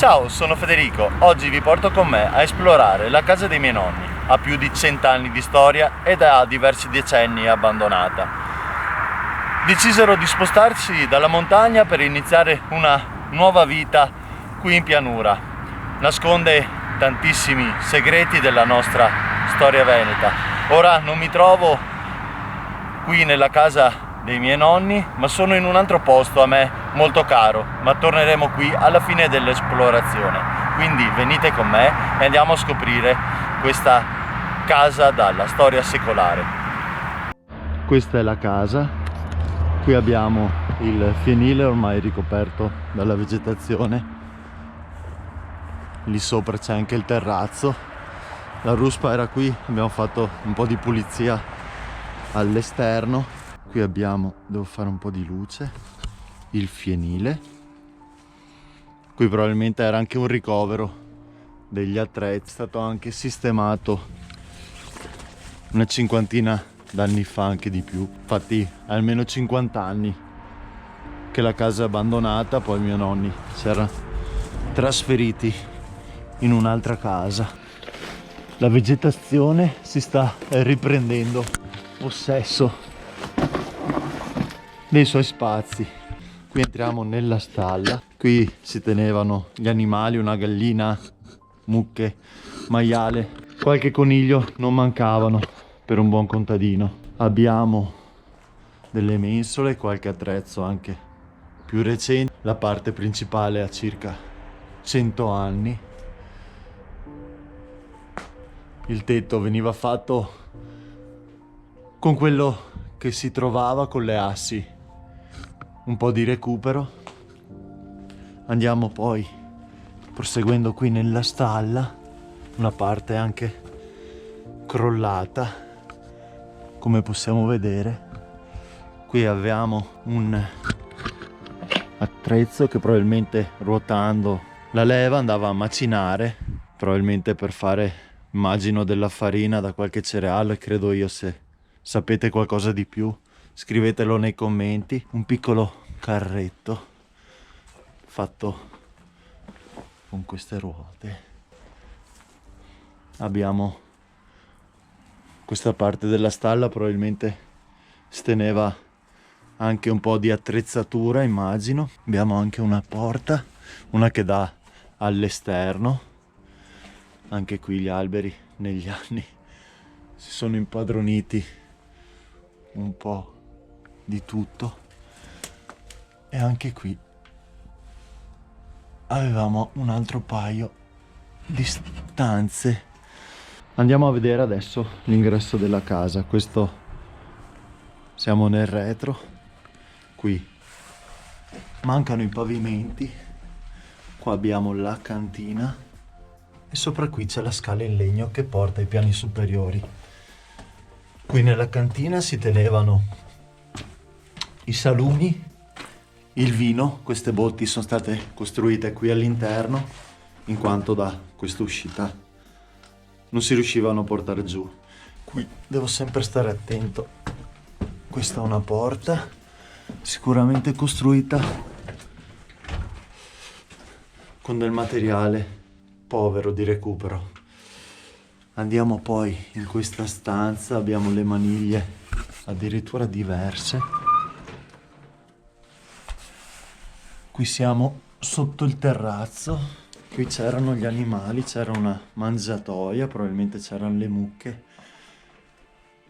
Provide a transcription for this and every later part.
Ciao, sono Federico. Oggi vi porto con me a esplorare la casa dei miei nonni. Ha più di 100 anni di storia ed ha diversi decenni abbandonata. Decisero di spostarsi dalla montagna per iniziare una nuova vita qui in pianura. Nasconde tantissimi segreti della nostra storia veneta. Ora non mi trovo qui nella casa dei miei nonni, ma sono in un altro posto a me molto caro, ma torneremo qui alla fine dell'esplorazione. Quindi venite con me e andiamo a scoprire questa casa dalla storia secolare. Questa è la casa. Qui abbiamo il fienile ormai ricoperto dalla vegetazione. Lì sopra c'è anche il terrazzo. La ruspa era qui, abbiamo fatto un po' di pulizia all'esterno. Qui abbiamo, devo fare un po' di luce, il fienile. Qui probabilmente era anche un ricovero degli attrezzi, è stato anche sistemato una cinquantina d'anni fa, anche di più. Infatti almeno 50 anni che la casa è abbandonata, poi i miei nonni si erano trasferiti in un'altra casa. La vegetazione si sta riprendendo possesso dei suoi spazi. Qui entriamo nella stalla. Qui si tenevano gli animali, una gallina, mucche, maiale, qualche coniglio non mancavano per un buon contadino. Abbiamo delle mensole, qualche attrezzo anche più recente. La parte principale ha circa 100 anni. Il tetto veniva fatto con quello che si trovava, con le assi. Un po' di recupero. Andiamo poi proseguendo qui nella stalla, una parte anche crollata, come possiamo vedere. Qui avevamo un attrezzo che probabilmente, ruotando la leva, andava a macinare, probabilmente per fare, immagino, della farina da qualche cereale, credo io. Se sapete qualcosa di più scrivetelo nei commenti. Un piccolo carretto fatto con queste ruote. Abbiamo questa parte della stalla, probabilmente steneva anche un po' di attrezzatura, immagino. Abbiamo anche una porta, una che dà all'esterno. Anche qui gli alberi negli anni si sono impadroniti un po' di tutto. E anche qui avevamo un altro paio di stanze. Andiamo a vedere adesso l'ingresso della casa. Questo, siamo nel retro. Qui mancano i pavimenti. Qua abbiamo la cantina e sopra qui c'è la scala in legno che porta ai piani superiori. Qui nella cantina si tenevano i salumi, il vino. Queste botti sono state costruite qui all'interno, in quanto da questa uscita non si riuscivano a portare giù. Qui devo sempre stare attento. Questa è una porta, sicuramente costruita con del materiale povero di recupero. Andiamo poi in questa stanza, abbiamo le maniglie addirittura diverse. Qui siamo sotto il terrazzo. Qui c'erano gli animali, c'era una mangiatoia, probabilmente c'erano le mucche.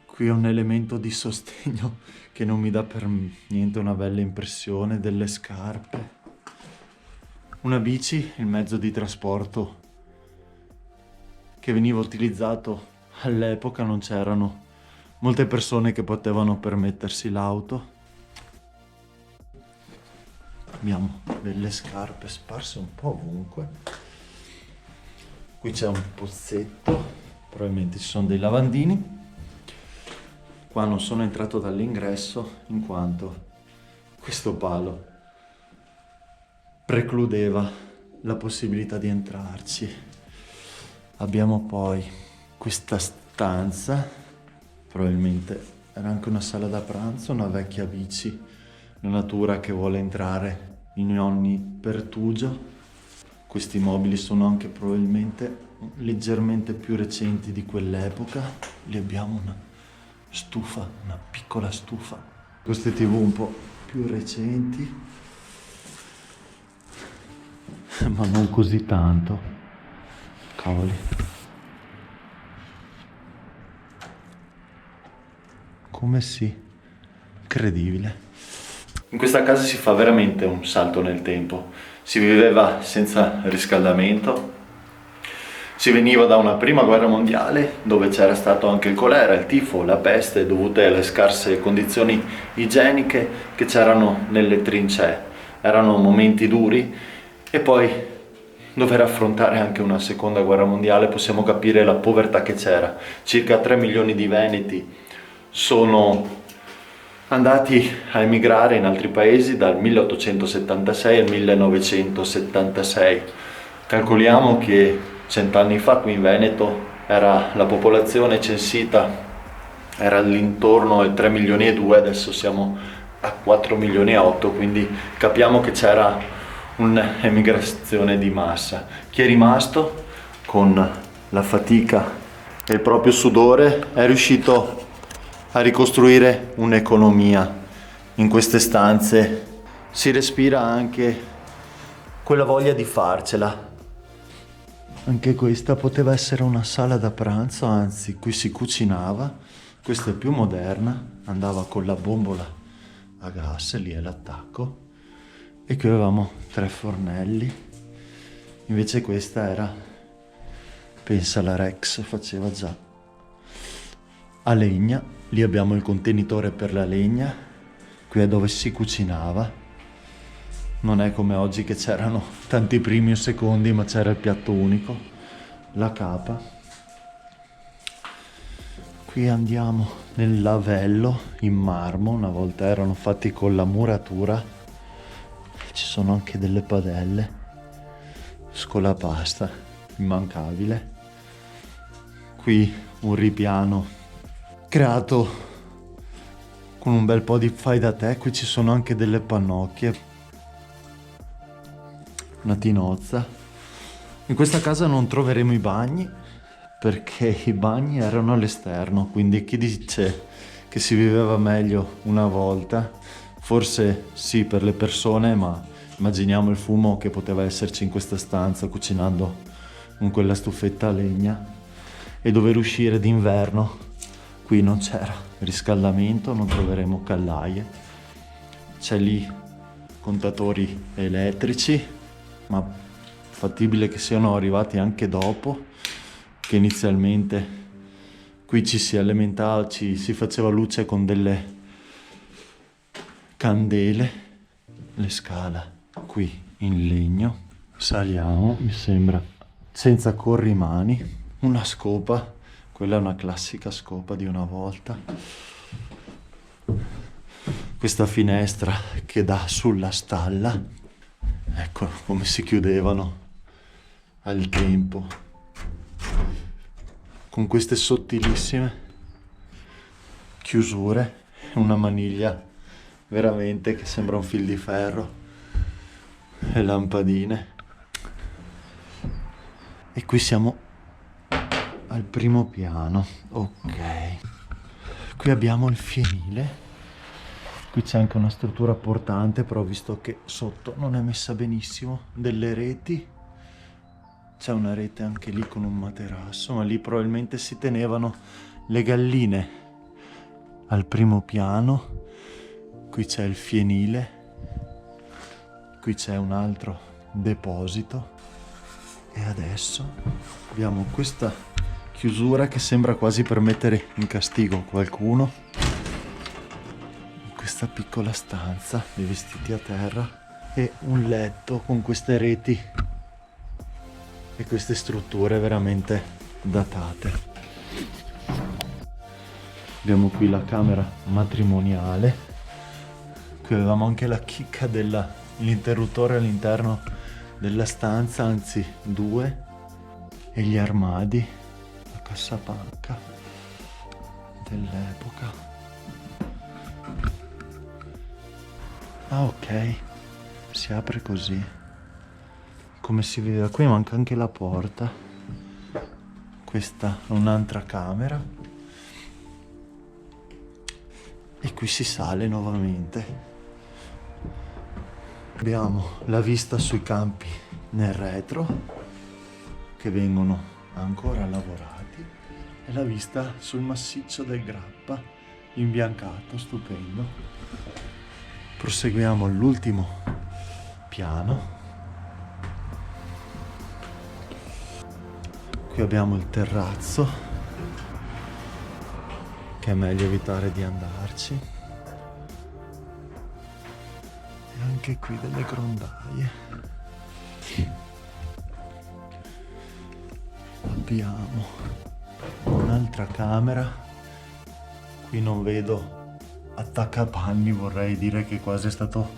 Qui un elemento di sostegno che non mi dà per niente una bella impressione, delle scarpe. Una bici, il mezzo di trasporto che veniva utilizzato all'epoca. Non c'erano molte persone che potevano permettersi l'auto. Abbiamo delle scarpe sparse un po' ovunque. Qui c'è un pozzetto, probabilmente ci sono dei lavandini. Qua non sono entrato dall'ingresso in quanto questo palo precludeva la possibilità di entrarci. Abbiamo poi questa stanza, probabilmente era anche una sala da pranzo, una vecchia bici, la natura che vuole entrare in ogni pertugio. Questi mobili sono anche probabilmente leggermente più recenti di quell'epoca. Lì abbiamo una stufa, una piccola stufa. Queste TV un po' più recenti, ma non così tanto. Cavoli. Come sì, incredibile. In questa casa si fa veramente un salto nel tempo. Si viveva senza riscaldamento, si veniva da una prima guerra mondiale dove c'era stato anche il colera, il tifo, la peste dovute alle scarse condizioni igieniche che c'erano nelle trincee. Erano momenti duri e poi dover affrontare anche una seconda guerra mondiale. Possiamo capire la povertà che c'era. Circa 3 milioni di veneti sono andati a emigrare in altri paesi dal 1876 al 1976. Calcoliamo che 100 anni fa qui in Veneto la popolazione censita era all'intorno ai 3 milioni e 2, adesso siamo a 4 milioni e 8, quindi capiamo che c'era un'emigrazione di massa. Chi è rimasto con la fatica e il proprio sudore è riuscito a ricostruire un'economia. In queste stanze si respira anche quella voglia di farcela. Anche questa poteva essere una sala da pranzo, anzi qui si cucinava. Questa è più moderna, andava con la bombola a gas, lì è l'attacco. E qui avevamo 3 fornelli. Invece questa era, pensa la Rex, faceva già a legna. Lì abbiamo il contenitore per la legna, qui è dove si cucinava. Non è come oggi che c'erano tanti primi o secondi, ma c'era il piatto unico, la capa. Qui andiamo nel lavello in marmo, una volta erano fatti con la muratura. Ci sono anche delle padelle, scolapasta, immancabile. Qui un ripiano creato con un bel po' di fai da te. Qui ci sono anche delle pannocchie, una tinozza. In questa casa non troveremo i bagni perché i bagni erano all'esterno, quindi chi dice che si viveva meglio una volta, forse sì per le persone, ma immaginiamo il fumo che poteva esserci in questa stanza cucinando con quella stufetta a legna e dover uscire d'inverno. Qui non c'era riscaldamento, non troveremo caldaie. C'è lì contatori elettrici, ma fattibile che siano arrivati anche dopo, che inizialmente qui ci si alimentava, ci si faceva luce con delle candele. Le scale qui in legno. Saliamo, mi sembra, senza corrimani, una scopa. Quella è una classica scopa di una volta. Questa finestra che dà sulla stalla. Ecco come si chiudevano al tempo. Con queste sottilissime chiusure. Una maniglia veramente che sembra un fil di ferro. E lampadine. E qui siamo al primo piano. Ok, qui abbiamo il fienile. Qui c'è anche una struttura portante, però ho visto che sotto non è messa benissimo. Delle reti, c'è una rete anche lì con un materasso, ma lì probabilmente si tenevano le galline. Al primo piano qui c'è il fienile, qui c'è un altro deposito e adesso abbiamo questa chiusura che sembra quasi per mettere in castigo qualcuno. In questa piccola stanza, dei vestiti a terra e un letto con queste reti e queste strutture veramente datate. Abbiamo qui la camera matrimoniale. Qui avevamo anche la chicca dell'interruttore all'interno della stanza, anzi 2, e gli armadi, la cassapanca dell'epoca. Ah, ok, si apre così come si vede da qui manca anche la porta. Questa è un'altra camera. E qui si sale nuovamente. Abbiamo la vista sui campi nel retro che vengono ancora lavorati e la vista sul massiccio del Grappa imbiancato, stupendo. Proseguiamo all'ultimo piano. Qui abbiamo il terrazzo che è meglio evitare di andarci. E anche qui delle grondaie. Abbiamo un'altra camera. Qui non vedo attaccapanni, vorrei dire che quasi è stato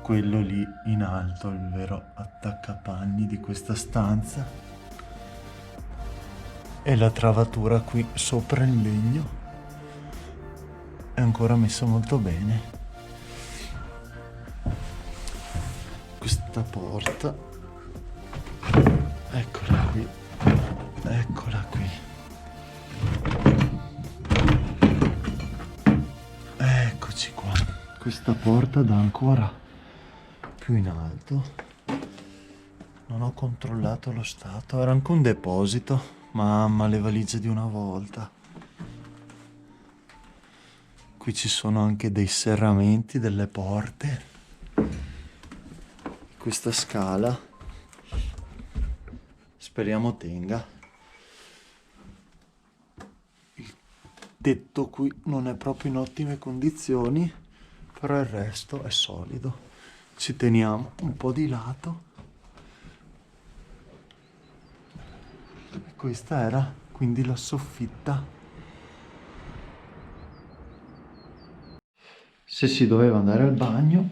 quello lì in alto il vero attaccapanni di questa stanza. E la travatura qui sopra in legno è ancora messa molto bene. Questa porta, eccola qui, eccola qui. Eccoci qua. Questa porta dà ancora più in alto. Non ho controllato lo stato, era anche un deposito. Mamma, le valigie di una volta. Qui ci sono anche dei serramenti delle porte. Questa scala speriamo tenga. Il tetto qui non è proprio in ottime condizioni, però il resto è solido. Ci teniamo un po' di lato. Questa era quindi la soffitta. Se si doveva andare al bagno,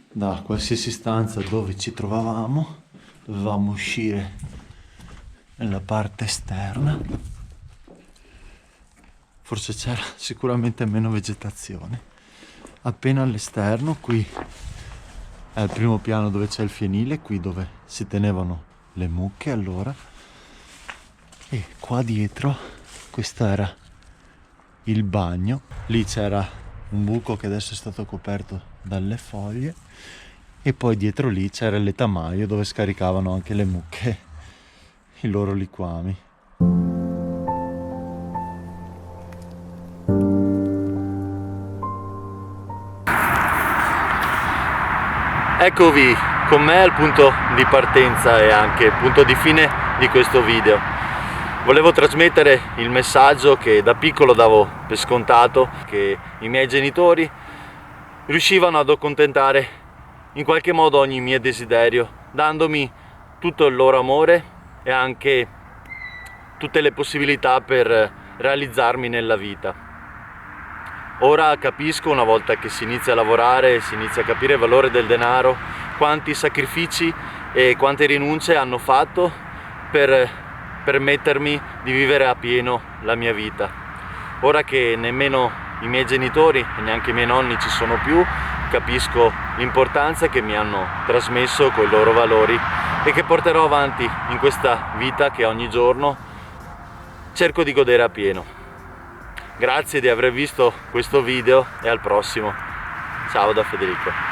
da qualsiasi stanza dove ci trovavamo, dovevamo uscire nella parte esterna. Forse c'era sicuramente meno vegetazione. Appena all'esterno, qui è il primo piano dove c'è il fienile, qui dove si tenevano le mucche allora. E qua dietro, questo era il bagno. Lì c'era un buco che adesso è stato coperto dalle foglie e poi dietro lì c'era il letamaio dove scaricavano anche le mucche i loro liquami. Eccovi con me al punto di partenza e anche punto di fine di questo video. Volevo trasmettere il messaggio che da piccolo davo per scontato, che i miei genitori riuscivano ad accontentare in qualche modo ogni mio desiderio, dandomi tutto il loro amore e anche tutte le possibilità per realizzarmi nella vita. Ora capisco, una volta che si inizia a lavorare, si inizia a capire il valore del denaro, quanti sacrifici e quante rinunce hanno fatto per permettermi di vivere a pieno la mia vita. Ora che nemmeno i miei genitori e neanche i miei nonni ci sono più, capisco l'importanza che mi hanno trasmesso con i loro valori e che porterò avanti in questa vita che ogni giorno cerco di godere a pieno. Grazie di aver visto questo video e al prossimo. Ciao da Federico.